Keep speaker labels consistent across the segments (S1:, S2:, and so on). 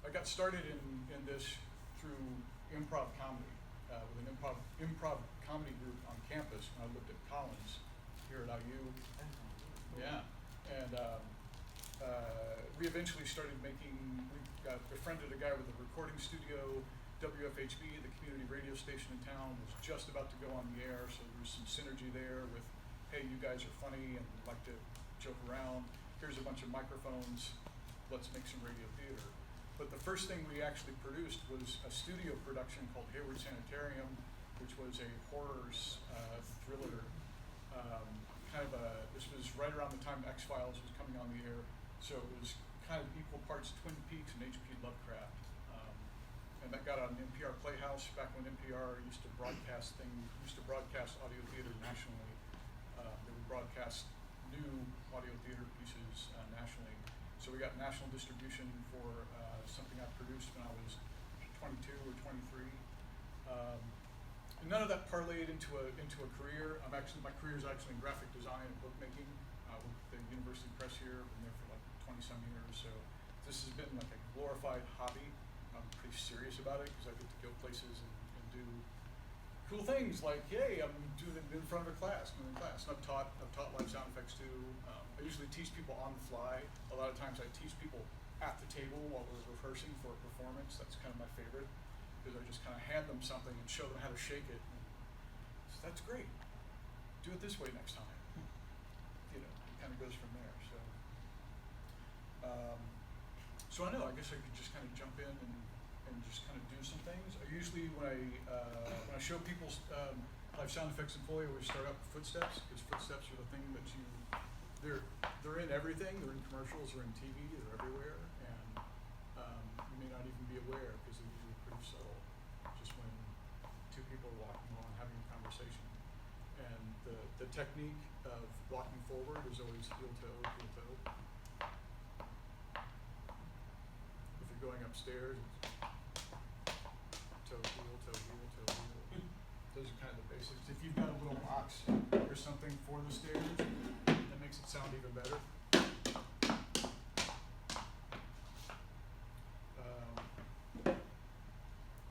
S1: I got started in this through improv comedy, with an improv comedy group on campus when I lived at Collins here at IU. Yeah, and we eventually started making, we got befriended a guy with a recording studio. WFHB, the community radio station in town, was just about to go on the air, so there was some synergy there with, hey, you guys are funny and like to joke around. Here's a bunch of microphones, let's make some radio theater. But the first thing we actually produced was a studio production called Hayward Sanitarium, which was a horror thriller. This was right around the time X-Files was coming on the air, so it was kind of equal parts Twin Peaks and H.P. Lovecraft. And that got on NPR Playhouse back when NPR used to broadcast audio theater nationally. They would broadcast new audio theater pieces nationally. So we got national distribution for something I produced when I was 22 or 23. And none of that parlayed into a career. My career is actually in graphic design and bookmaking. I worked at the University Press here. Been there for like 20-some years. So this has been like a glorified hobby. I'm pretty serious about it because I get to go places and do cool things like, hey, I'm doing it in front of a class, And I've taught live sound effects too. I usually teach people on the fly. A lot of times I teach people at the table while we're rehearsing for a performance. That's kind of my favorite because I just kind of hand them something and show them how to shake it. And so that's great. Do it this way next time. It kind of goes from there. So I know, I guess I could just kind of jump in and just kind of do some things. I usually, when I show people live sound effects in Foley, I always start out with footsteps, because footsteps are the thing that they're in everything. They're in commercials, they're in TV, they're everywhere, and you may not even be aware because they're usually pretty subtle, just when two people are walking along having a conversation. And the technique of walking forward is always heel toe, heel toe. If you're going upstairs, it's toe, heel, toe, heel, toe, heel. Those are kind of the basics. If you've got a little box or something for the stairs, that makes it sound even better.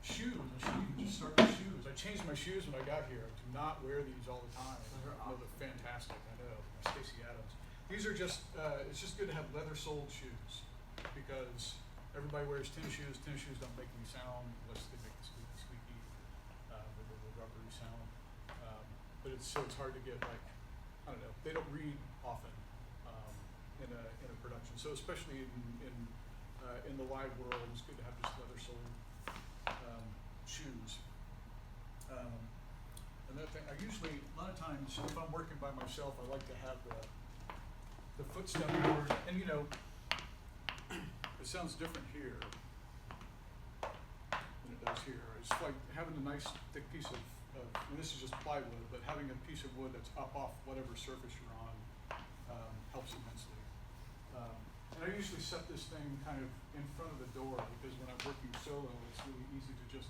S1: Shoes. I should even just start with shoes. I changed my shoes when I got here. I do not wear these all the time. They're fantastic. I know. My Stacey Adams. These are just. It's just good to have leather-soled shoes because everybody wears tennis shoes. Tennis shoes don't make any sound unless they make the squeaky, with the rubbery sound. But it's hard to get, like, I don't know. They don't read often in a production. So especially in the live world, it's good to have just leather-soled shoes. Another thing, a lot of times, if I'm working by myself, I like to have the footstep board, and it sounds different here than it does here. It's like having a nice thick piece of and this is just plywood, but having a piece of wood that's up off whatever surface you're on helps immensely. And I usually set this thing kind of in front of the door because when I'm working solo, it's really easy to just.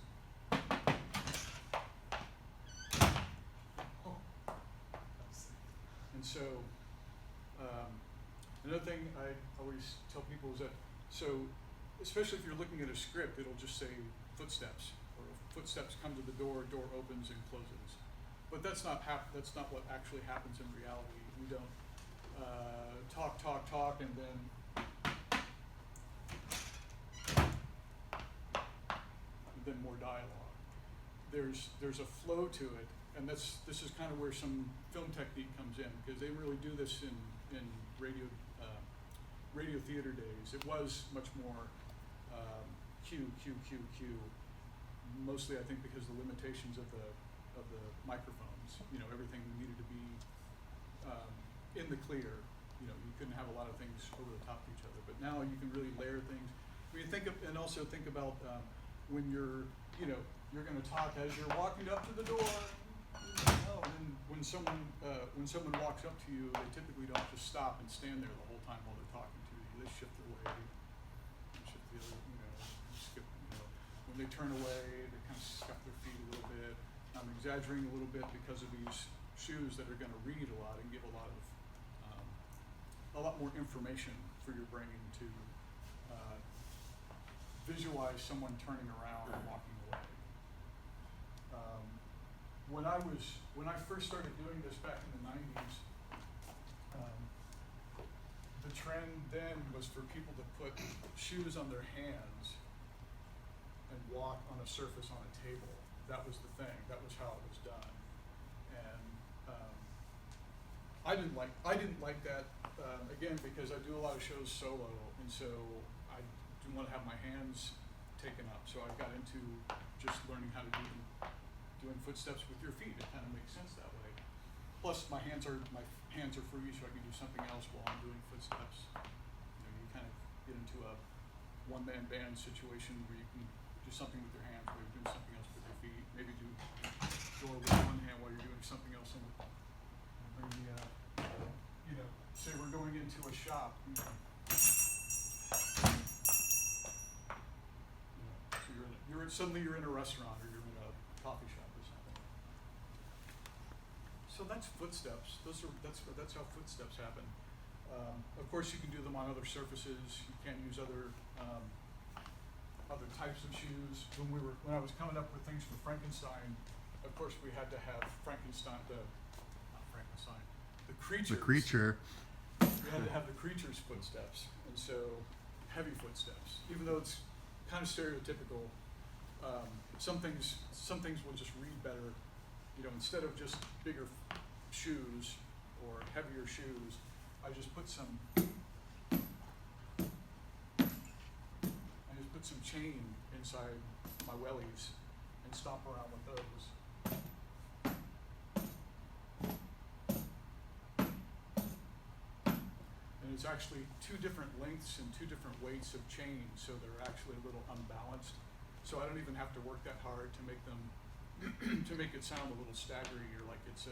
S1: And so, another thing I always tell people is that, so especially if you're looking at a script, it'll just say footsteps, or footsteps come to the door opens and closes. But that's not what actually happens in reality. We don't talk, and then more dialogue. There's a flow to it, and this is kind of where some film technique comes in, because they really do this in radio theater days. It was much more cue, mostly I think because of the limitations of the microphones. Everything needed to be in the clear. You couldn't have a lot of things over the top of each other. But now you can really layer things. I mean, also think about when you're going to talk as you're walking up to the door. And then when someone walks up to you, they typically don't just stop and stand there the whole time while they're talking to you. They shift their way, shift the other, skip. When they turn away, they kind of scuff their feet a little bit. I'm exaggerating a little bit because of these shoes that are going to read a lot and give a lot more information for your brain to visualize someone turning around and walking away. When I first started doing this back in the 90s, the trend then was for people to put shoes on their hands and walk on a surface on a table. That was the thing. That was how it was done. And I didn't like that again, because I do a lot of shows solo, and so I didn't want to have my hands taken up. So I got into just learning how to doing footsteps with your feet. It kind of makes sense that way. Plus, my hands are free, so I can do something else while I'm doing footsteps. You kind of get into a one-man band situation where you can do something with your hands, where you're doing something else with your feet. Maybe do door with one hand while you're doing something else. And maybe, say we're going into a shop. So suddenly you're in a restaurant, or you're in a coffee shop or something. So that's footsteps. That's how footsteps happen. Of course, you can do them on other surfaces. You can't use other types of shoes. When I was coming up with things for Frankenstein, of course we had to have the creature. We had to have the creature's footsteps, and so heavy footsteps. Even though it's kind of stereotypical, some things will just read better. Instead of just bigger shoes or heavier shoes, I just put some chain inside my wellies and stomp around with those. And it's actually two different lengths and two different weights of chain, so they're actually a little unbalanced. So I don't even have to work that hard to make them to make it sound a little staggery, or like it's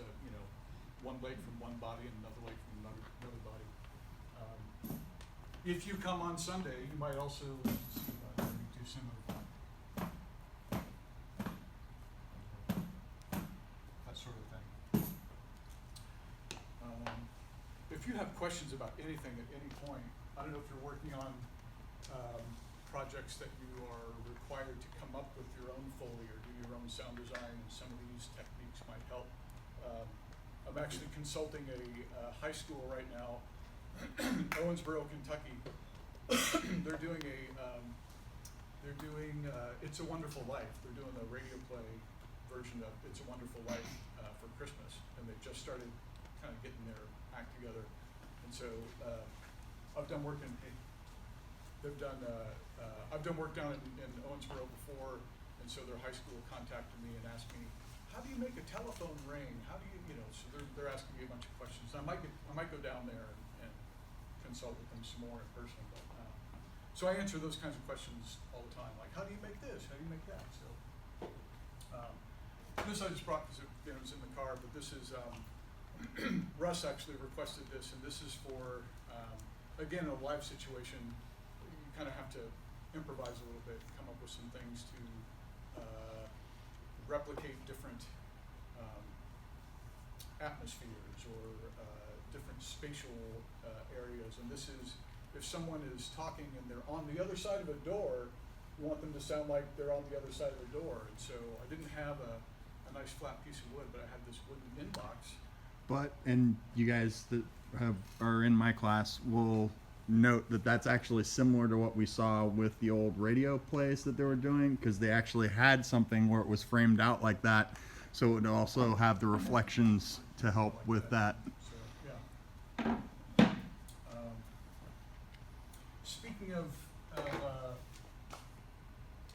S1: one leg from one body and another leg from another body. If you come on Sunday, you might also do some of that sort of thing. If you have questions about anything at any point, I don't know if you're working on projects that you are required to come up with your own Foley or do your own sound design, and some of these techniques might help. I'm actually consulting a high school right now, Owensboro, Kentucky. They're doing It's a Wonderful Life. They're doing a radio play version of It's a Wonderful Life for Christmas, and they just started kind of getting their act together. And so I've done work I've done work down in Owensboro before, and so their high school contacted me and asked me, how do you make a telephone ring? How do you, so they're asking me a bunch of questions. I might go down there and consult with them some more in person. But, so I answer those kinds of questions all the time, like how do you make this? How do you make that? So this I just brought because it was in the car, but this is Russ actually requested this, and this is for again, a live situation. You kind of have to improvise a little bit, come up with some things to replicate different atmospheres or different spatial areas. And this is, if someone is talking and they're on the other side of a door, you want them to sound like they're on the other side of the door. And so I didn't have a nice flat piece of wood, but I had this wooden inbox.
S2: And you guys that are in my class will note that that's actually similar to what we saw with the old radio plays that they were doing, because they actually had something where it was framed out like that, so it would also have the reflections to help like with that.
S1: So, yeah. Speaking of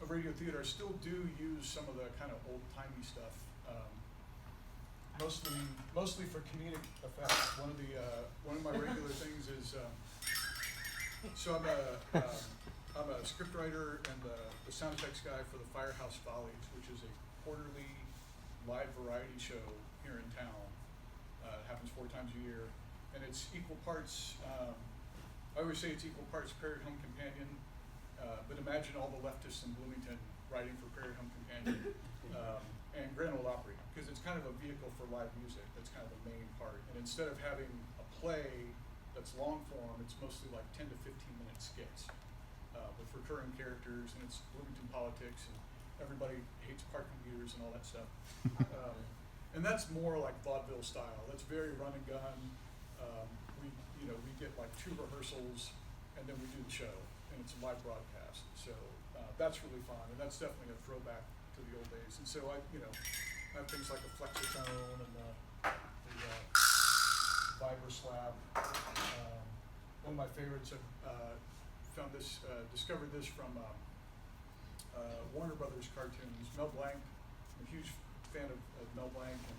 S1: radio theater, I still do use some of the kind of old-timey stuff. Mostly for comedic effects. One of my regular things is so I'm a scriptwriter and the sound effects guy for the Firehouse Follies, which is a quarterly live variety show here in town. It happens 4 times a year, and it's equal parts. I always say it's equal parts Prairie Home Companion, but imagine all the leftists in Bloomington writing for Prairie Home Companion and Grand Ole Opry, because it's kind of a vehicle for live music. That's kind of the main part. And instead of having a play that's long form, it's mostly like 10 to 15 minute skits. with recurring characters, and it's Bloomington politics, and everybody hates parking meters and all that stuff. And that's more like vaudeville style. That's very run and gun. We get like 2 rehearsals, and then we do the show, and it's a live broadcast. So that's really fun, and that's definitely a throwback to the old days. And so I have things like a flexotone and the vibra slab. One of my favorites. Found this, discovered this from Warner Brothers cartoons. Mel Blanc. I'm a huge fan of Mel Blanc, and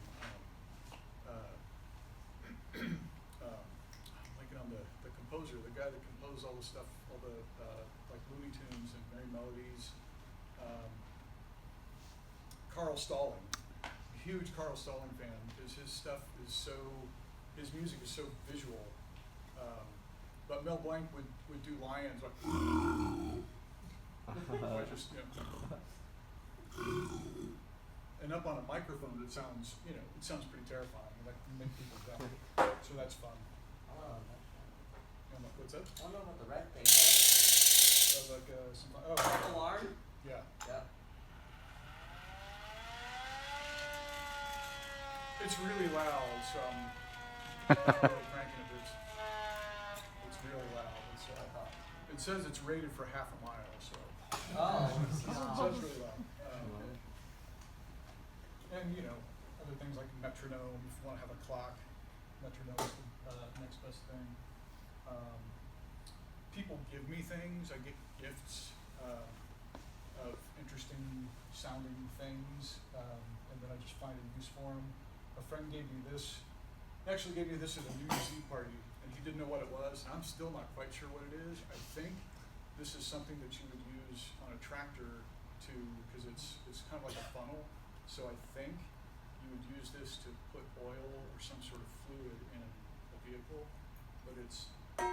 S1: I'm blanking on the composer, the guy that composed all the stuff, all the like Looney Tunes and Merry Melodies. Carl Stalling, huge Carl Stalling fan, because his stuff is so, his music is so visual. But Mel Blanc would do lions like, I just, and up on a microphone that sounds, it sounds pretty terrifying. Like make people jump. So that's fun. What's that?
S3: I don't know about the red thing. Alarm?
S1: Yeah.
S3: Yeah.
S1: It's really loud, so I'm not really cranking it. It's really loud. It says it's rated for half a mile, so.
S3: Oh.
S1: So it's really loud. And other things like metronome, if you want to have a clock, metronome is the next best thing. People give me things. I get gifts of interesting sounding things, and then I just find a use for them. A friend gave me this. Actually gave me this at a New Year's Eve party, and he didn't know what it was. I'm still not quite sure what it is. I think this is something that you would use on a tractor because it's kind of like a funnel. So I think you would use this to put oil or some sort of fluid in a vehicle, but it's a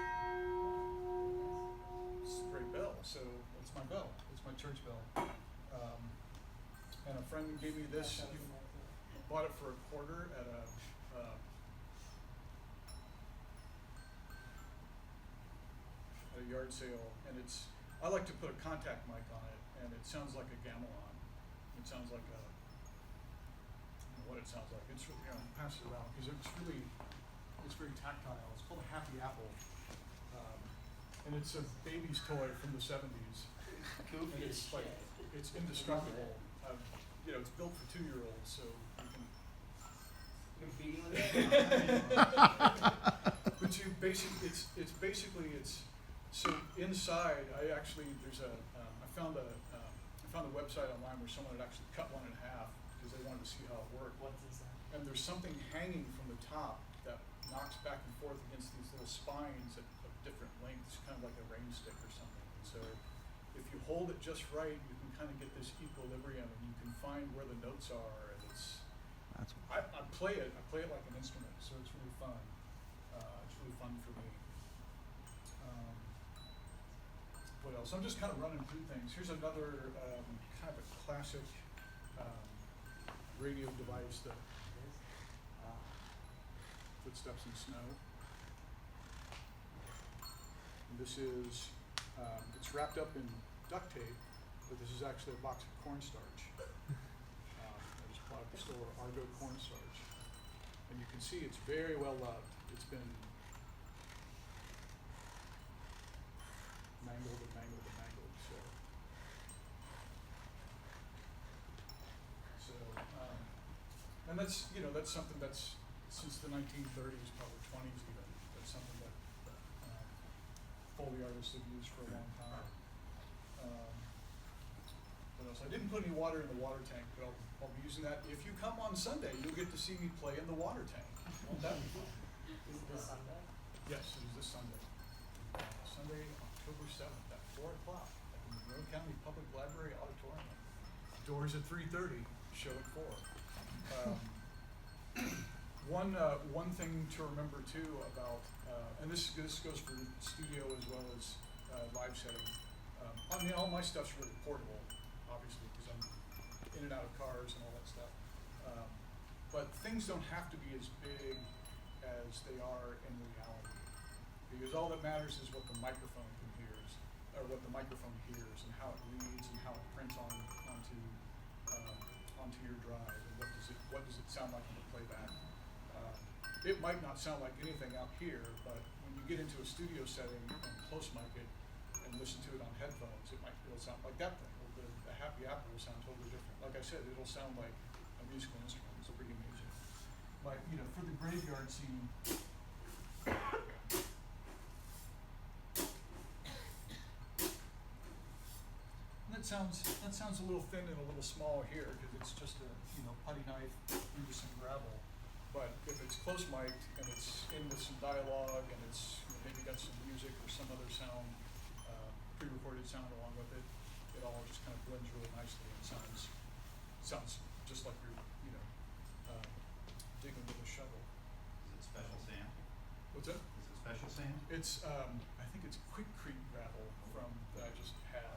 S1: great bell. So it's my bell. It's my church bell. And a friend gave me this. He bought it for $0.25 at a yard sale, and I like to put a contact mic on it, and it sounds like a gamelan. It sounds like I don't know what it sounds like. It's pass it around because it's very tactile. It's called a Happy Apple, and it's a baby's toy from the '70s. And it's like it's indestructible. It's built for 2-year-olds, so you can.
S3: You're beating with it?
S1: But it's basically so inside I found a website online where someone had actually cut one in half because they wanted to see how it worked.
S3: What's inside?
S1: And there's something hanging from the top that knocks back and forth against these little spines of different lengths, kind of like a rain stick or something. And so if you hold it just right, you can kind of get this equilibrium, and you can find where the notes are, and I play it like an instrument, so it's really fun. It's really fun for me. What else? I'm just kind of running through things. Here's another kind of a classic radio device that Footsteps in Snow. And this is, it's wrapped up in duct tape, but this is actually a box of cornstarch. I just bought at the store, Argo cornstarch. And you can see it's very well loved. It's been mangled and mangled and mangled. And that's something that's since the 1930s, probably 20s even. That's something that Foley artists have used for a long time. What else? I didn't put any water in the water tank, but I'll be using that. If you come on Sunday, you'll get to see me play in the water tank. Won't that be fun?
S3: Is it this Sunday?
S1: Yes, it is this Sunday. Sunday, October 7th at 4 o'clock at the Monroe County Public Library Auditorium. Doors at 3:30, show at 4. One thing to remember too about, and this goes for studio as well as live setting. All my stuff's really portable, obviously, because I'm in and out of cars and all that stuff. But things don't have to be as big as they are in reality, because all that matters is what the microphone can hear. or what the microphone hears and how it reads and how it prints onto your drive, and what does it sound like in the playback. It might not sound like anything out here, but when you get into a studio setting and close mic it and listen to it on headphones, it'll sound like that thing. Or the Happy Apple will sound totally different. Like I said, it'll sound like a musical instrument. It's pretty amazing. But for the graveyard scene, and that sounds a little thin and a little small here because it's just a putty knife into some gravel. But if it's close mic'd and it's in with some dialogue and it's maybe got some music or some other sound, pre-recorded sound along with it, it all just kind of blends really nicely and sounds just like you're digging with a shovel.
S4: Is it special sand?
S1: What's that?
S4: Is it special sand?
S1: It's I think it's quickcrete gravel that I just have.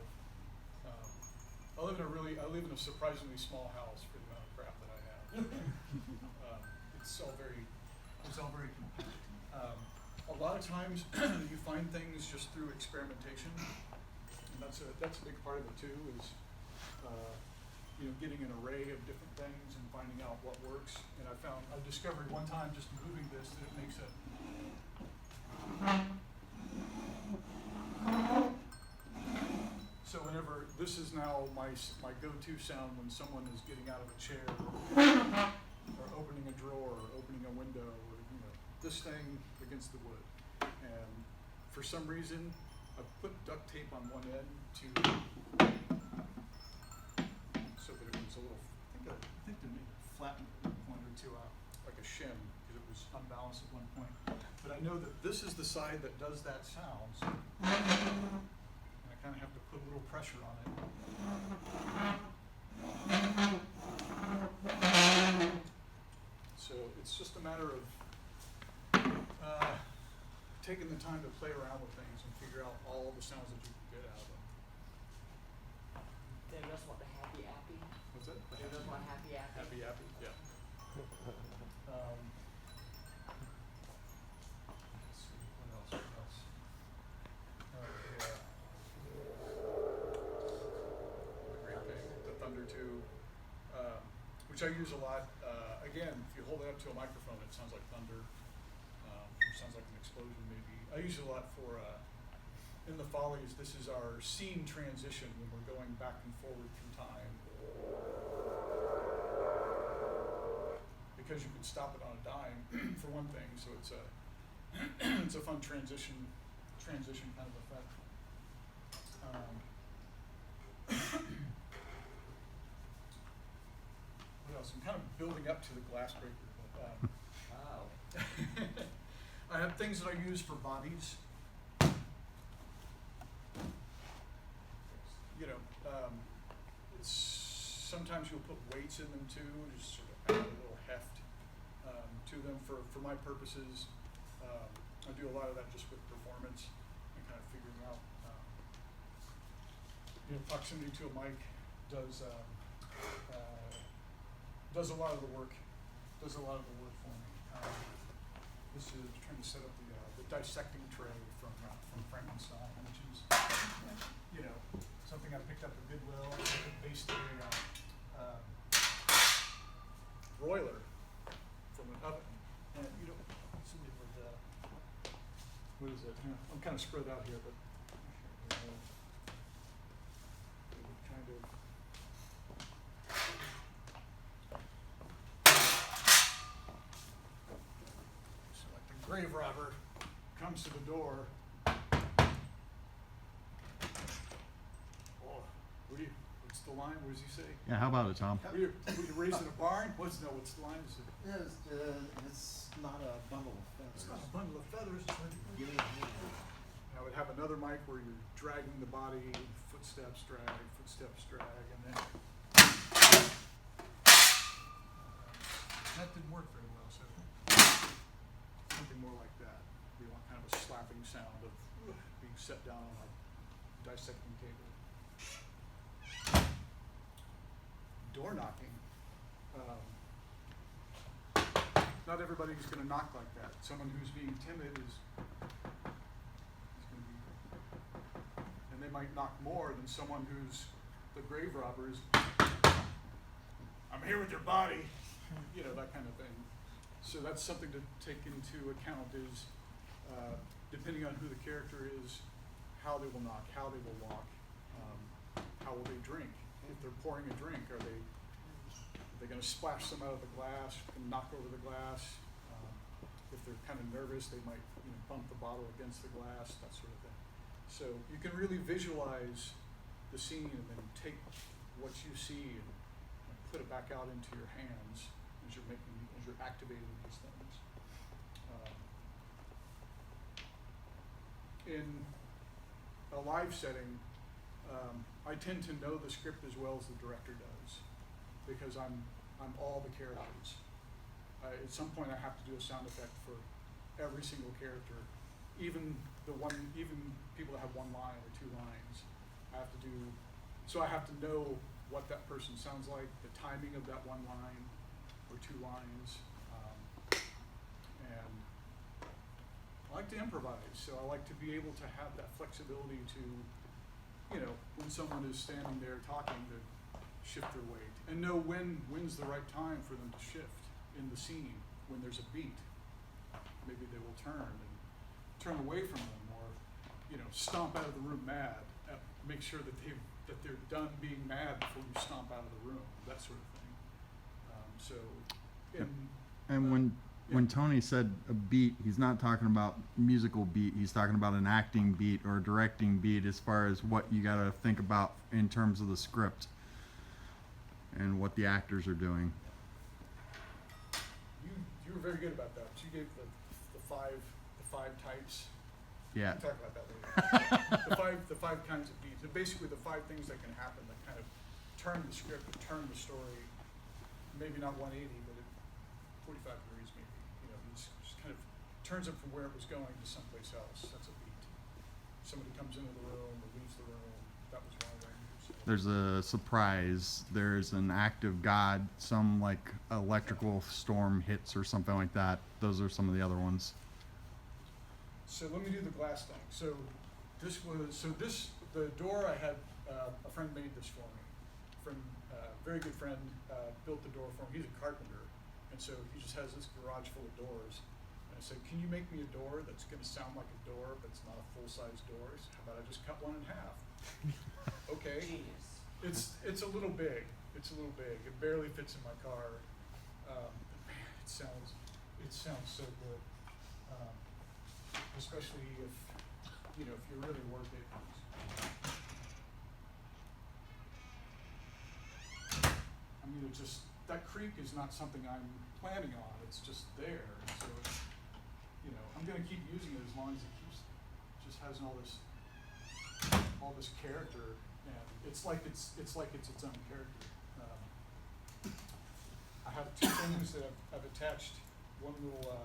S1: I live in a surprisingly small house for the amount of crap that I have. It's all very compact. A lot of times you find things just through experimentation, and that's a big part of it too. Is getting an array of different things and finding out what works. And I discovered one time just moving this that it makes a So whenever this is now my go-to sound when someone is getting out of a chair or opening a drawer or opening a window or this thing against the wood. And for some reason I put duct tape on one end so that it was a little I think to make it flatten a point or two out like a shim because it was unbalanced at one point. But I know that this is the side that does that sound. So I kind of have to put a little pressure on it. So it's just a matter of taking the time to play around with things and figure out all the sounds that you can get out of them.
S3: They just want the happy appy.
S1: What's that?
S3: They just want happy appy.
S1: Happy, happy, yeah. Let's see, what else? Great thing, the Thunder 2, which I use a lot. Again, if you hold it up to a microphone, it sounds like thunder. It sounds like an explosion, maybe. I use it a lot for, in the Follies, this is our scene transition when we're going back and forward through time. Because you can stop it on a dime, for one thing, so it's a fun transition kind of effect. What else? I'm kind of building up to the glass breaker. But,
S3: Wow.
S1: I have things that I use for bodies. Sometimes you'll put weights in them too, just sort of add a little heft to them for my purposes. I do a lot of that just with performance and kind of figuring out. Proximity to a mic does a lot of the work. Does a lot of the work for me. This is trying to set up the dissecting tray from Frankenstein, which is something I picked up at Goodwill. I based a broiler from an oven, and somebody would what is it? I'm kind of spread out here, but it would kind of. So like the grave robber comes to the door. Oh, what's the line? What does he say?
S2: Yeah, how about it, Tom?
S1: Were you raised in a barn? What's the line? Is it?
S5: It's not a bundle of feathers.
S1: It's not a bundle of feathers.
S5: Give me a hand.
S1: I would have another mic where you're dragging the body, footsteps drag, and then that didn't work very well. So something more like that. We want kind of a slapping sound of being set down on a dissecting table. Door knocking. Not everybody's going to knock like that. Someone who's being timid is going to be. And then might knock more than someone who's the grave robbers. I'm here with your body, you know, that kind of thing. So that's something to take into account is, depending on who the character is, how they will knock, how they will walk, how will they drink. If they're pouring a drink, are they going to splash some out of the glass and knock over the glass? If they're kind of nervous, they might bump the bottle against the glass, that sort of thing. So you can really visualize the scene and then take what you see and put it back out into your hands as you're activating these things. In a live setting, I tend to know the script as well as the director does because I'm all the characters. At some point, I have to do a sound effect for every single character, even people that have one line or two lines. I have to know what that person sounds like, the timing of that one line or two lines, and I like to improvise. So I like to be able to have that flexibility to, when someone is standing there talking, to shift their weight and know when's the right time for them to shift in the scene. When there's a beat, maybe they will turn away from them, or stomp out of the room mad. Make sure that they're done being mad before you stomp out of the room. That sort of thing.
S2: And when Tony said a beat, he's not talking about musical beat. He's talking about an acting beat or a directing beat, as far as what you got to think about in terms of the script and what the actors are doing.
S1: You were very good about that. You gave the five types.
S2: Yeah.
S1: We'll talk about that later. the five kinds of beats. And basically the 5 things that can happen that kind of turn the script or turn the story, maybe not 180, but at 45 degrees maybe. Just kind of turns it from where it was going to someplace else. That's a beat. Somebody comes into the room or leaves the room. That was one of them. So.
S2: There's a surprise. There's an act of God. Some like electrical storm hits or something like that. Those are some of the other ones.
S1: So let me do the glass thing. So the door I had, a friend made this for me. Very good friend, built the door for me. He's a carpenter, and so he just has this garage full of doors. And I said, can you make me a door that's going to sound like a door, but it's not a full-size door? He said, how about I just cut one in half? Okay.
S3: Genius.
S1: It's a little big. It barely fits in my car. But man, it sounds so good. Especially if you're really worth it. I mean, that creak is not something I'm planning on. It's just there. So I'm going to keep using it as long as it just has all this character, and it's like it's its own character. I have 2 things that I've attached. One little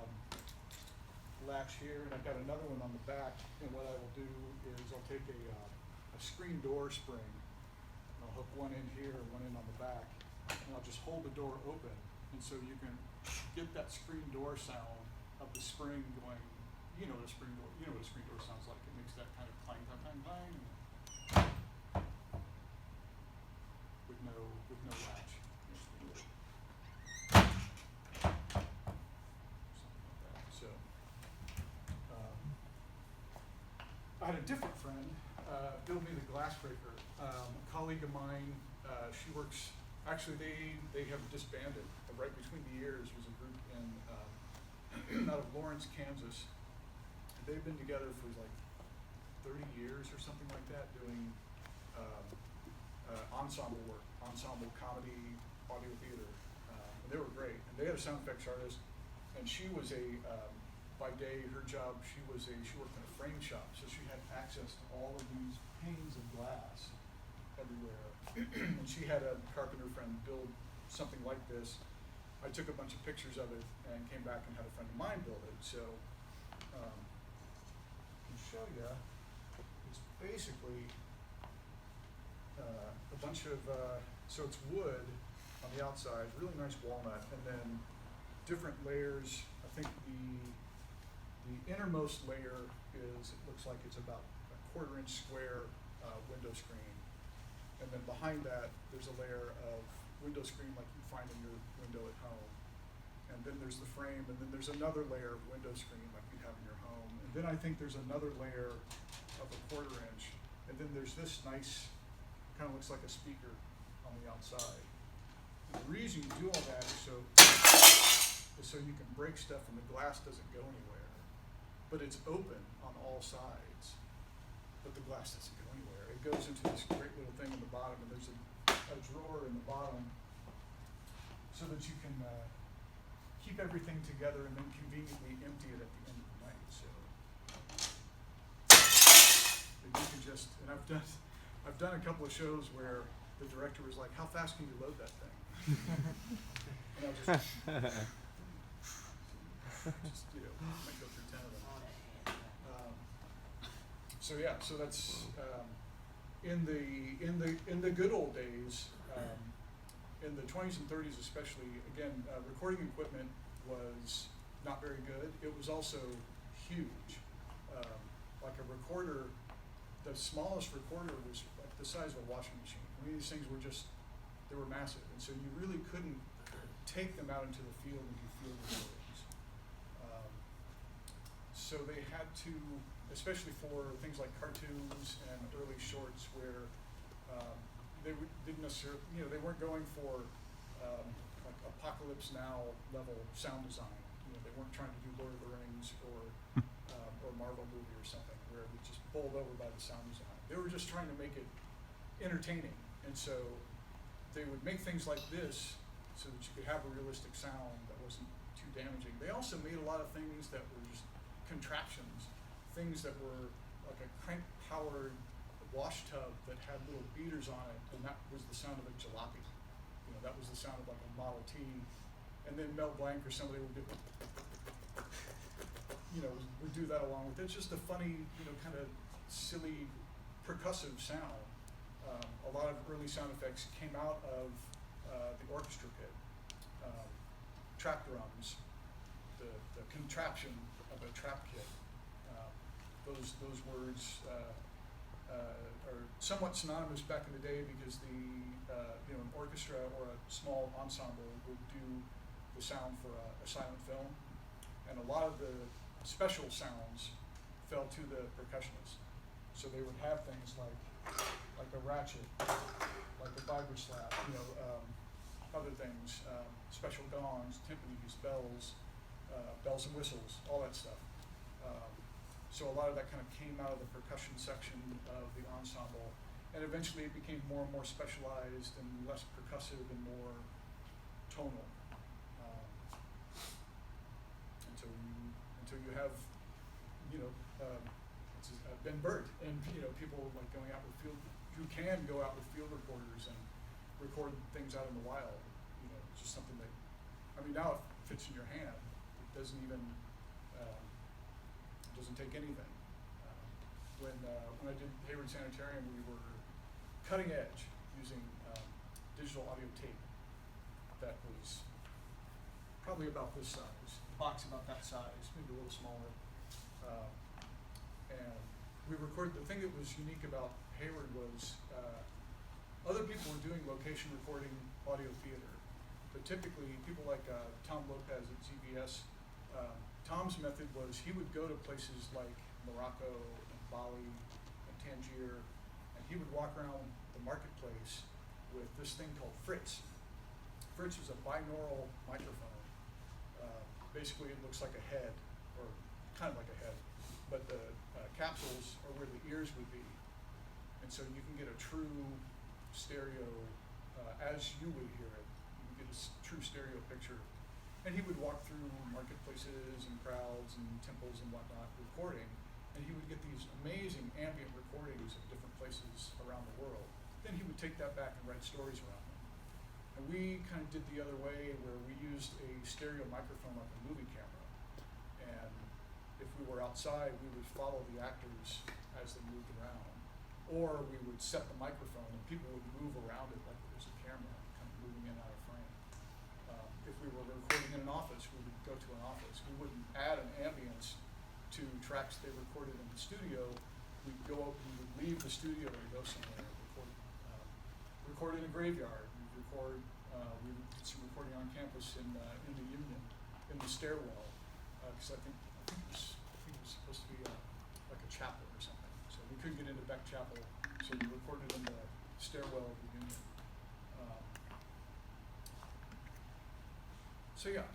S1: latch here, and I've got another one on the back. And what I will do is I'll take a screen door spring, and I'll hook one in here and one in on the back, and I'll just hold the door open, and so you can get that screen door sound of the spring going. You know what a screen door sounds like. It makes that kind of clang, clang, clang, clang, with no latch. I had a different friend build me the glass breaker. A colleague of mine, she works, actually they have disbanded. Right between the years was a group out of Lawrence, Kansas. They've been together for like 30 years or something like that, doing ensemble work, ensemble comedy, audio theater. And they were great. And they had a sound effects artist, and she was by day, her job, she worked in a frame shop, so she had access to all of these panes of glass everywhere. And she had a carpenter friend build something like this. I took a bunch of pictures of it and came back and had a friend of mine build it. So I can show you. It's basically a bunch of, so it's wood on the outside, really nice walnut, and then different layers. I think the innermost layer it looks like it's about a 1/4 inch square window screen. And then behind that, there's a layer of window screen like you find in your window at home. And then there's the frame, and then there's another layer of window screen like you have in your home. And then I think there's another layer of a 1/4 inch. And then there's this nice, kind of looks like a speaker on the outside. And the reason you do all that is so you can break stuff and the glass doesn't go anywhere. But it's open on all sides, but the glass doesn't go anywhere. It goes into this great little thing in the bottom, and there's a drawer in the bottom so that you can keep everything together and then conveniently empty it at the end of the night. So that you can just, and I've done a couple of shows where the director was like, "How fast can you load that thing?" And I'll just might go through 10 of them. So yeah, so that's in the good old days, in the 20s and 30s especially. Again, recording equipment was not very good. It was also huge. Like a recorder, the smallest recorder was like the size of a washing machine. I mean, these things were they were massive, and so you really couldn't take them out into the field and do field recordings. So they had to, especially for things like cartoons and early shorts, where didn't necessarily, they weren't going for like Apocalypse Now level sound design. They weren't trying to do Lord of the Rings or Marvel movie or something where it was just bowled over by the sound design. They were just trying to make it entertaining, and so they would make things like this so that you could have a realistic sound that wasn't too damaging. They also made a lot of things that were just contraptions, things that were like a crank-powered wash tub that had little beaters on it, and that was the sound of a jalopy. That was the sound of like a Model T. And then Mel Blanc or somebody would do, would do that along with it. It's just a funny, kind of silly, percussive sound. A lot of early sound effects came out of the orchestra pit. Trap drums, the contraption of a trap kit. Those words are somewhat synonymous back in the day because an orchestra or a small ensemble would do the sound for a silent film, and a lot of the special sounds fell to the percussionists. So they would have things like a ratchet, like a vibra slap, other things, special gongs, timpanis, bells and whistles, all that stuff. So a lot of that kind of came out of the percussion section of the ensemble, and eventually it became more and more specialized and less percussive and more tonal. Until you have, Ben Burt and people like going out with who can go out with field recorders and record things out in the wild. It's just something that, now it fits in your hand. It doesn't even. Doesn't take anything. When I did Hayward Sanitarium, we were cutting edge using digital audio tape that was probably about this size, box about that size, maybe a little smaller. And we recorded, the thing that was unique about Hayward was other people were doing location recording audio theater, but typically people like Tom Lopez at ZBS, Tom's method was he would go to places like Morocco and Bali and Tangier, and he would walk around the marketplace with this thing called Fritz. Fritz is a binaural microphone. Basically, it looks like a head, or kind of like a head, but the capsules are where the ears would be. And so you can get a true stereo, as you would hear it. You can get a true stereo picture. And he would walk through marketplaces and crowds and temples and whatnot recording, and he would get these amazing ambient recordings of different places around the world. Then he would take that back and write stories around them. And we kind of did the other way, where we used a stereo microphone like a movie camera. And if we were outside, we would follow the actors as they moved around. Or we would set the microphone and people would move around it like it was a camera, kind of moving in and out of frame. If we were recording in an office, we would go to an office. We wouldn't add an ambience to tracks they recorded in the studio. we'd leave the studio and go somewhere, record in a graveyard, we did some recording on campus in the Union, in the stairwell, because I think it was supposed to be like a chapel or something. So we couldn't get into Beck Chapel, so we recorded in the stairwell of the Union. So yeah,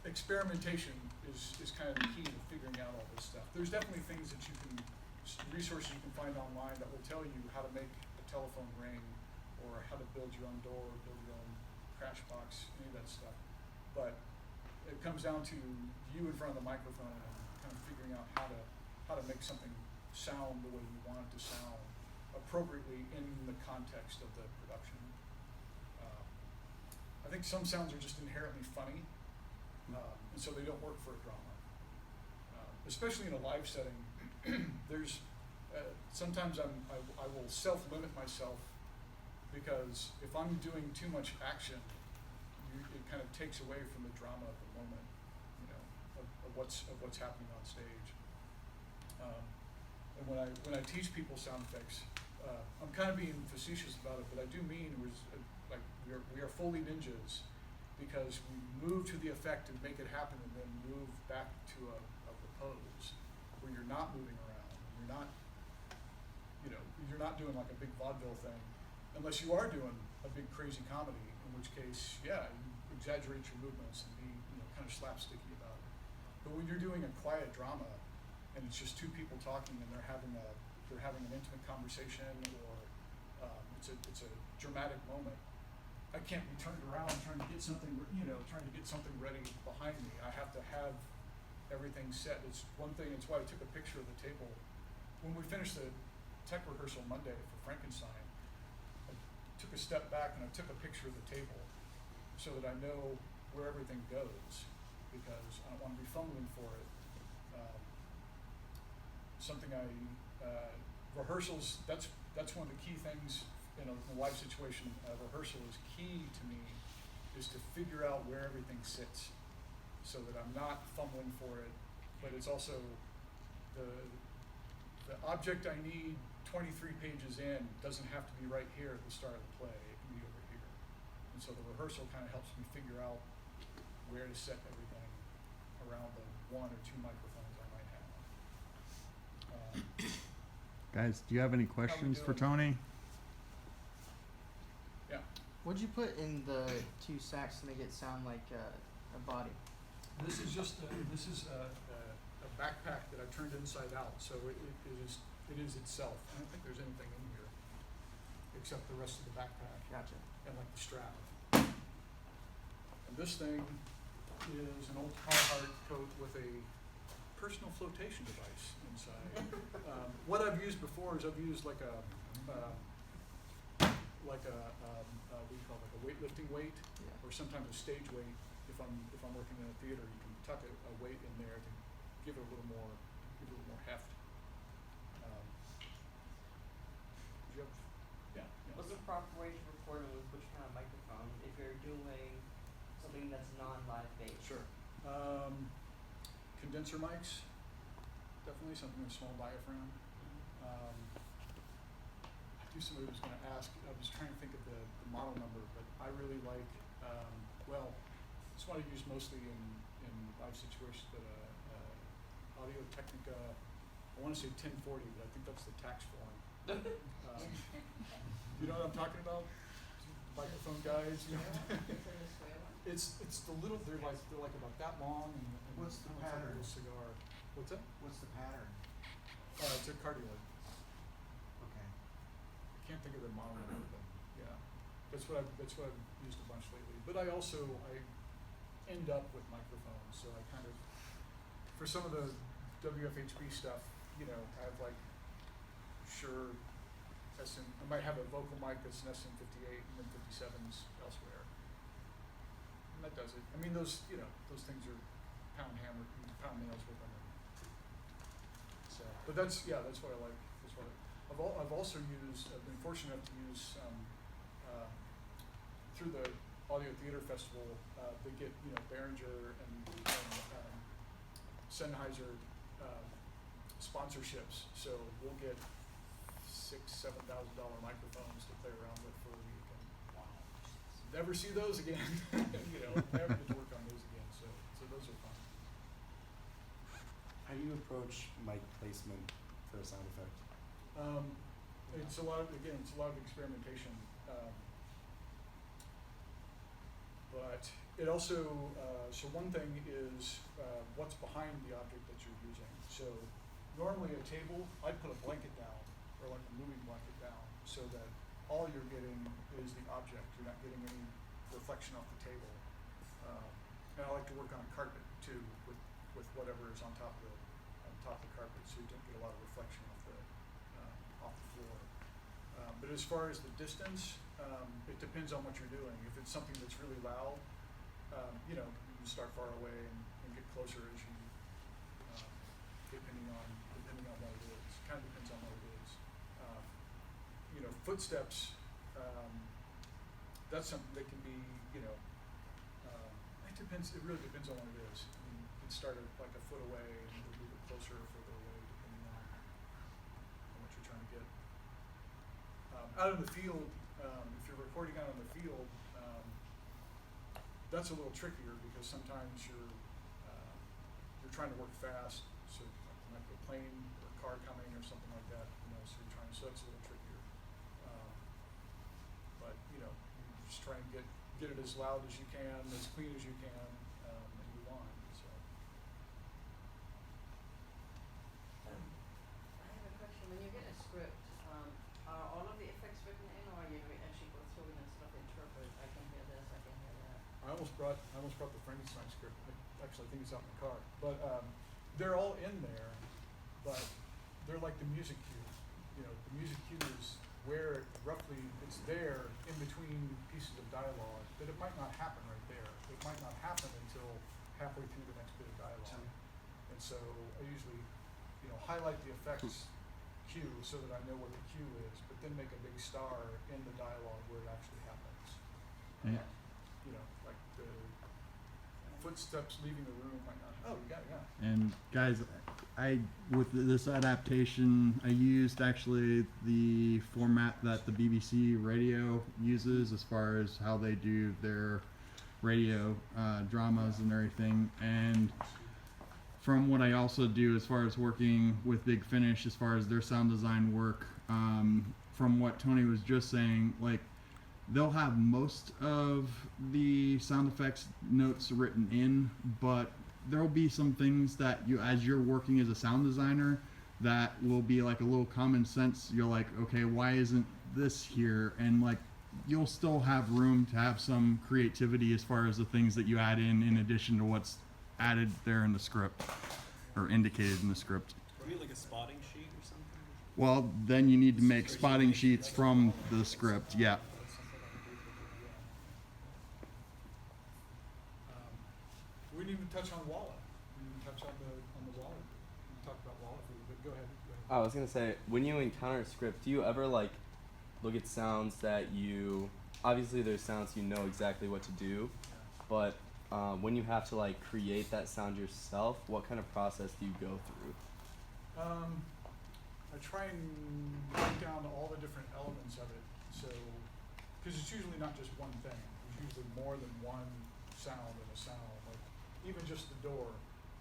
S1: experimentation is kind of the key to figuring out all this stuff. There's definitely things that resources you can find online that will tell you how to make a telephone ring, or how to build your own door, build your own crash box, any of that stuff. But it comes down to you in front of the microphone and kind of figuring out how to make something sound the way you want it to sound appropriately in the context of the production. I think some sounds are just inherently funny, and so they don't work for a drama. Especially in a live setting, there's sometimes I will self-limit myself, because if I'm doing too much action, it kind of takes away from the drama of the moment, of what's happening on stage. And when I teach people sound effects, I'm kind of being facetious about it, but I do mean like we are Foley ninjas, because we move to the effect and make it happen, and then move back to a repose where you're not moving around. You're not doing like a big vaudeville thing, unless you are doing a big crazy comedy, in which case, yeah, you exaggerate your movements and be kind of slapsticky about it. But when you're doing a quiet drama, and it's just two people talking, and they're having an intimate conversation, or it's a dramatic moment, I can't be turned around trying to get something ready behind me. I have to have everything set. It's one thing. It's why I took a picture of the table when we finished the tech rehearsal Monday for Frankenstein. I took a step back and I took a picture of the table so that I know where everything goes, because I don't want to be fumbling for it. Rehearsals, that's one of the key things in a live situation. Rehearsal is key to me, is to figure out where everything sits, so that I'm not fumbling for it, but it's also the object I need 23 pages in doesn't have to be right here at the start of the play. It can be over here. And so the rehearsal kind of helps me figure out where to set everything around the one or two microphones I might have.
S2: Guys, do you have any questions for Tony?
S1: Yeah.
S6: What'd you put in the two sacks to make it sound like a body?
S1: This is just a backpack that I turned inside out, so it is itself. I don't think there's anything in here except the rest of the backpack.
S6: Gotcha.
S1: And like the strap. And this thing is an old Carhartt coat with a personal flotation device inside. What I've used before is I've used like a what do you call it, like a weightlifting weight,
S6: Yeah.
S1: or sometimes a stage weight. If I'm working in a theater, you can tuck a weight in there to give it a little more heft. Yeah.
S3: What's the proper way to record and with which kind of microphone if you're doing something that's non-live based?
S1: Sure. Condenser mics, definitely something with a small diaphragm. I knew somebody was going to ask. I was trying to think of the model number, but I really like. It's what I use mostly in live situations, but Audio Technica. I want to say 1040, but I think that's the tax form. You know what I'm talking about? Microphone guys. You know? It's the little. They're like about that long. And
S5: What's the
S1: it's like a
S5: pattern?
S1: little cigar. What's that?
S5: What's the pattern?
S1: It's a cardioid.
S5: Okay.
S1: I can't think of the model number, but yeah, that's what I've used a bunch lately. But I end up with microphones, so I kind of, for some of the WFHB stuff, I have like Shure I might have a vocal mic that's an SM58 and then 57s elsewhere, and that does it. I mean, those things are pound nails with them. So, but that's what I like. That's what I've also used. I've been fortunate enough to use through the Audio Theater Festival. They get Behringer and Sennheiser sponsorships. So we'll get $6,000-7,000 microphones to play around with for a week, and never see those again. You know, never get to work on those again. So those are fun.
S5: How do you approach mic placement for a sound effect?
S1: It's a lot of experimentation. But it also, so one thing is what's behind the object that you're using. So normally a table, I'd put a blanket down, or like a moving blanket down, so that all you're getting is the object. You're not getting any reflection off the table. And I like to work on a carpet too, with whatever is on top of the carpet, so you don't get a lot of reflection off the floor. But as far as the distance, it depends on what you're doing. If it's something that's really loud, you know, you can start far away and get closer as you, depending on what it is. Kind of depends on what it is. You know, footsteps, that's something that can be, you know, it really depends on what it is. I mean, you can start like a foot away and move it closer or further away, depending on what you're trying to get. Out in the field, if you're recording out in the field, that's a little trickier because sometimes you're trying to work fast, so there might be a plane or a car coming or something like that, you know, so that's a little trickier. But you know, you just try and get it as loud as you can, as clean as you can, and move on. So.
S7: I have a question. When you get a script, are all of the effects written in, or you actually go through it and sort of interpret? I can hear this. I can hear that.
S1: I almost brought the Frankenstein script. I think it's out in the car, but they're all in there, but they're like the music cue. You know, the music cue is where roughly it's there in between pieces of dialogue, but it might not happen right there. It might not happen until halfway through the next bit of dialogue. And so I usually, you know, highlight the effects cue so that I know what the cue is, but then make a big star in the dialogue where it actually happens.
S2: Yeah.
S1: You know, like the footsteps leaving the room might not. Oh, yeah.
S2: And guys, with this adaptation, I used actually the format that the BBC radio uses as far as how they do their radio dramas and everything. And from what I also do as far as working with Big Finish, as far as their sound design work, from what Tony was just saying, like, they'll have most of the sound effects notes written in, but there'll be some things that you, as you're working as a sound designer, that will be like a little common sense. You're like, okay, why isn't this here? And like, you'll still have room to have some creativity as far as the things that you add in addition to what's added there in the script or indicated in the script.
S4: Do you like a spotting sheet or something?
S2: Well, then you need to make spotting sheets from the script. Yeah.
S1: That's something I can do for them, yeah. We didn't even touch on Walla. We didn't even touch on the Walla. We talked about Walla for a little bit. Go ahead.
S8: I was gonna say, when you encounter a script, do you ever like look at sounds that you obviously there's sounds you know exactly what to do, but when you have to like create that sound yourself, what kind of process do you go through?
S1: I try and break down all the different elements of it. So, because it's usually not just one thing. There's usually more than one sound in a sound. Like even just the door.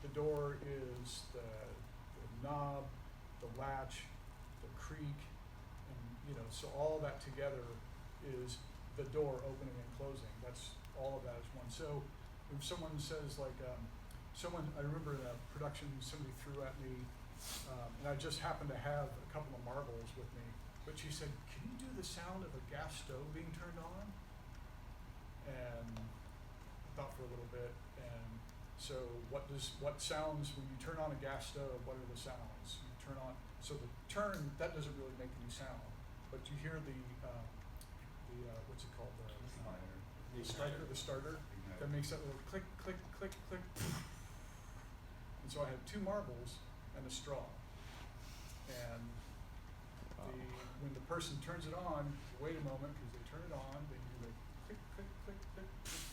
S1: The door is the knob, the latch, the creak, and you know. So all that together is the door opening and closing. That's all of that is one. So if someone says like, I remember in a production somebody threw at me. And I just happened to have a couple of marbles with me, but she said, "Can you do the sound of a gas stove being turned on?" And I thought for a little bit, and so what sounds when you turn on a gas stove? What are the sounds you turn on? So the turn, that doesn't really make any sound, but you hear the what's it called, the starter that makes that little click, click, click, click. And so I had two marbles and a straw. And when the person turns it on, you wait a moment because they turn it on, they do like click, click, click, click, click,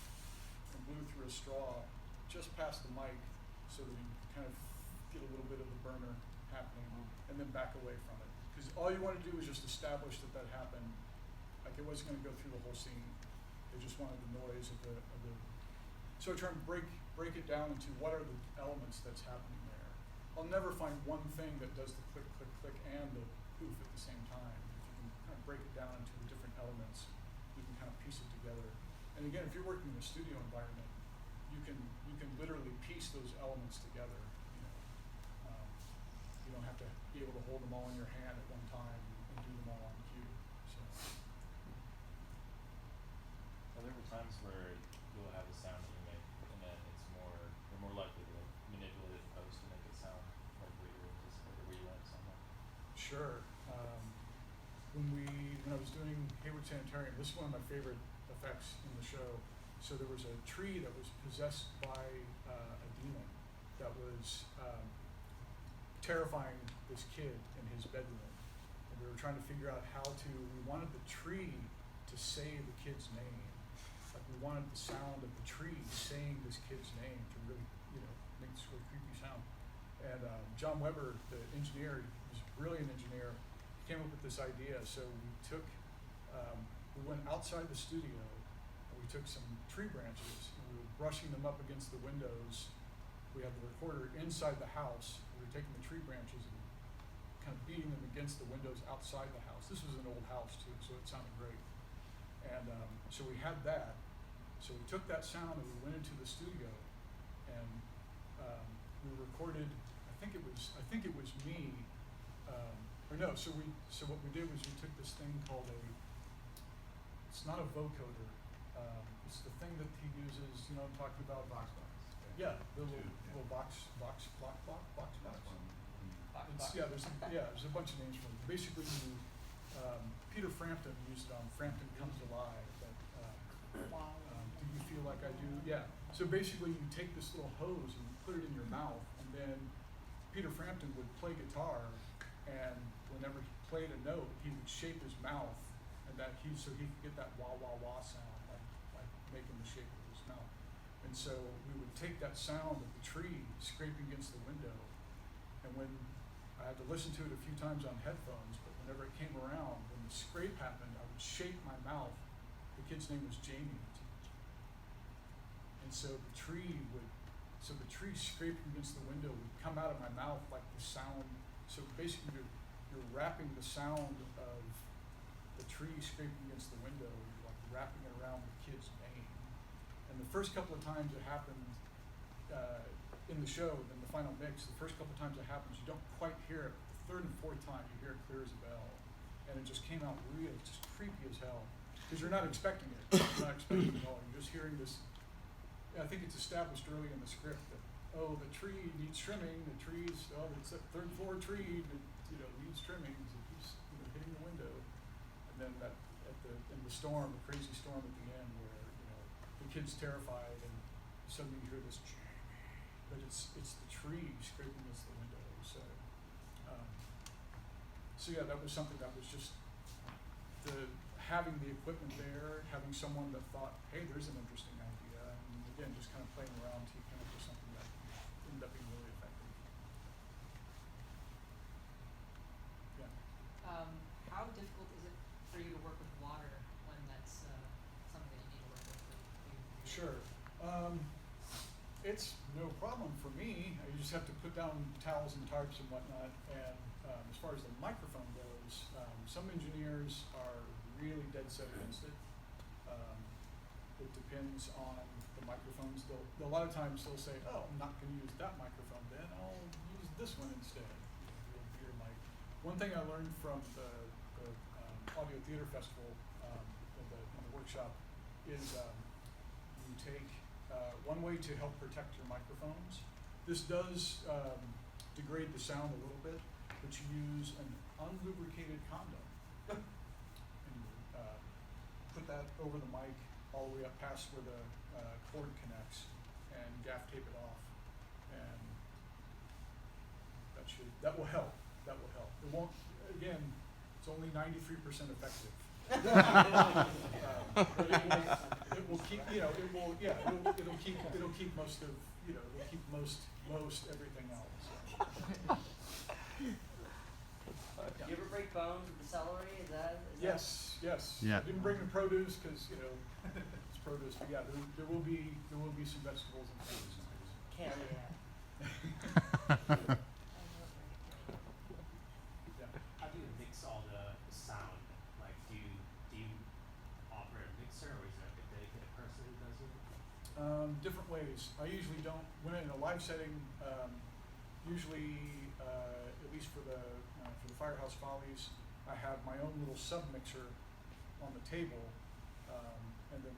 S1: and blew through a straw just past the mic so that you kind of get a little bit of the burner happening, and then back away from it. Because all you wanted to do was just establish that that happened. Like, it wasn't going to go through the whole scene. They just wanted the noise of the. So I try and break it down into what are the elements that's happening there. I'll never find one thing that does the click, click, click, and the poof at the same time. If you can kind of break it down into the different elements, you can kind of piece it together. And again, if you're working in a studio environment, you can literally piece those elements together. You don't have to be able to hold them all in your hand at one time and do them all on cue. So.
S9: Are there ever times where you'll have a sound that you make, and then you're more likely to like manipulate it in post to make it sound like what you anticipated, where you want it to sound like?
S1: Sure. When I was doing Hayward Sanitarium, this is one of my favorite effects in the show. So there was a tree that was possessed by a demon that was terrifying this kid in his bedroom. And we were trying to figure out we wanted the tree to say the kid's name. Like, we wanted the sound of the tree saying this kid's name to really, make this really creepy sound. And John Weber, the engineer, he was a brilliant engineer, came up with this idea. So we went outside the studio, and we took some tree branches, and we were brushing them up against the windows. We had the recorder inside the house. We were taking the tree branches and kind of beating them against the windows outside the house. This was an old house too, so it sounded great. And so we had that. So we took that sound and we went into the studio, and we recorded. I think it was me. So what we did was we took this thing called it's not a vocoder. It's the thing that he uses. You know what I'm talking about?
S10: Box.
S1: Yeah, the little box. There's a bunch of names for it. Basically, Peter Frampton used it on Frampton Comes Alive. Do you feel like I do? Yeah. So basically, you take this little hose and you put it in your mouth, and then Peter Frampton would play guitar, and whenever he played a note, he would shape his mouth, and so he could get that wah wah wah sound, like making the shape of his mouth. And so we would take that sound of the tree scraping against the window, and when I had to listen to it a few times on headphones, but whenever it came around, when the scrape happened, I would shake my mouth. The kid's name was Jamie. And so the tree scraping against the window would come out of my mouth like the sound. So basically you're wrapping the sound of the tree scraping against the window, you're like wrapping it around the kid's name. And the first couple of times it happened in the show, in the final mix, the first couple of times it happens, you don't quite hear it. The third and fourth time you hear it clear as a bell. And it just came out real, just creepy as hell. Because you're not expecting it. You're not expecting it at all. You're just hearing this. I think it's established early in the script that, the tree needs trimming. The tree's, it's a third floor tree that, needs trimming. So it keeps, hitting the window. And then in the storm, the crazy storm at the end where, the kid's terrified and suddenly you hear this, but it's the tree scraping against the window. So yeah, that was something that was just having the equipment there, having someone that thought, hey, there's an interesting idea, and again, just kind of playing around to come up with something that ended up being really effective. Yeah.
S11: How difficult is it for you to work with water when that's something that you need to work with?
S1: Sure. It's no problem for me. You just have to put down towels and tarps and whatnot. And as far as the microphone goes, some engineers are really dead set against it. It depends on the microphones. A lot of times they'll say, I'm not going to use that microphone then. I'll use this one instead. Your mic. One thing I learned from the Audio Theater Festival in the workshop is you take one way to help protect your microphones. This does degrade the sound a little bit, but you use an unlubricated condom. And you put that over the mic all the way up past where the cord connects and gaff tape it off. And that will help. That will help. It won't, again, it's only 93% effective. But it will keep, it'll keep most of, it'll keep most everything else.
S3: Do you ever break bones with the celery? Is that?
S1: Yes, yes.
S2: Yeah.
S1: I didn't bring the produce because, you know, it's produce, but yeah, there will be some vegetables and produce.
S3: Hell yeah.
S1: Yeah.
S10: How do you mix all the sound? Like, do you offer a mixer, or is there like a dedicated person who does it?
S1: Different ways. I usually don't, when in a live setting, usually, at least for the Firehouse Follies, I have my own little sub mixer on the table, and then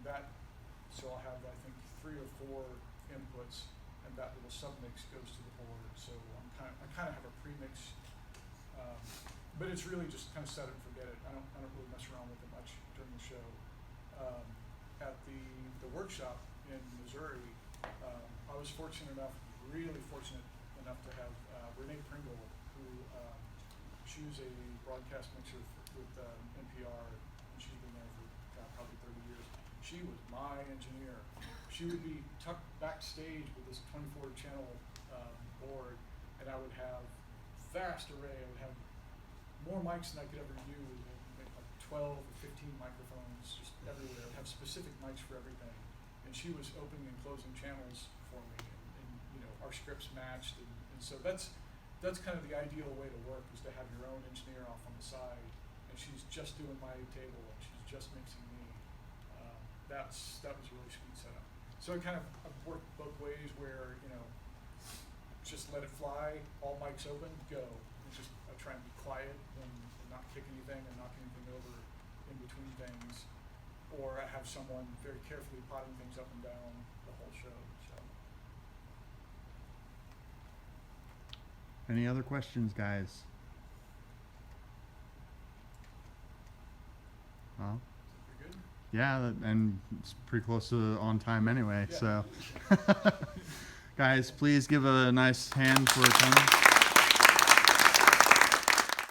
S1: so I'll have, I think, 3 or 4 inputs, and that little sub mix goes to the board. So I kind of have a pre-mix, but it's really just kind of set it and forget it. I don't really mess around with it much during the show. At the workshop in Missouri, I was really fortunate enough to have Renee Pringle, who she was a broadcast mixer with NPR, and she's been there for probably 30 years. She was my engineer. She would be tucked backstage with this 24-channel board, and I would have vast array. I would have more mics than I could ever use, like 12 or 15 microphones just everywhere. I'd have specific mics for everything. And she was opening and closing channels for me, and you know, our scripts matched, and so that's kind of the ideal way to work, is to have your own engineer off on the side, and she's just doing my table, and she's just mixing me. That was a really sweet setup. So I've worked both ways, where, you know, just let it fly, all mics open, go. And I try and be quiet and not kick anything and knock anything over in between things. Or I have someone very carefully potting things up and down the whole show. So.
S2: Any other questions, guys? Well,
S1: Pretty good?
S2: yeah, and it's pretty close to on time anyway.
S1: Yeah.
S2: So, guys, please give a nice hand for attendance.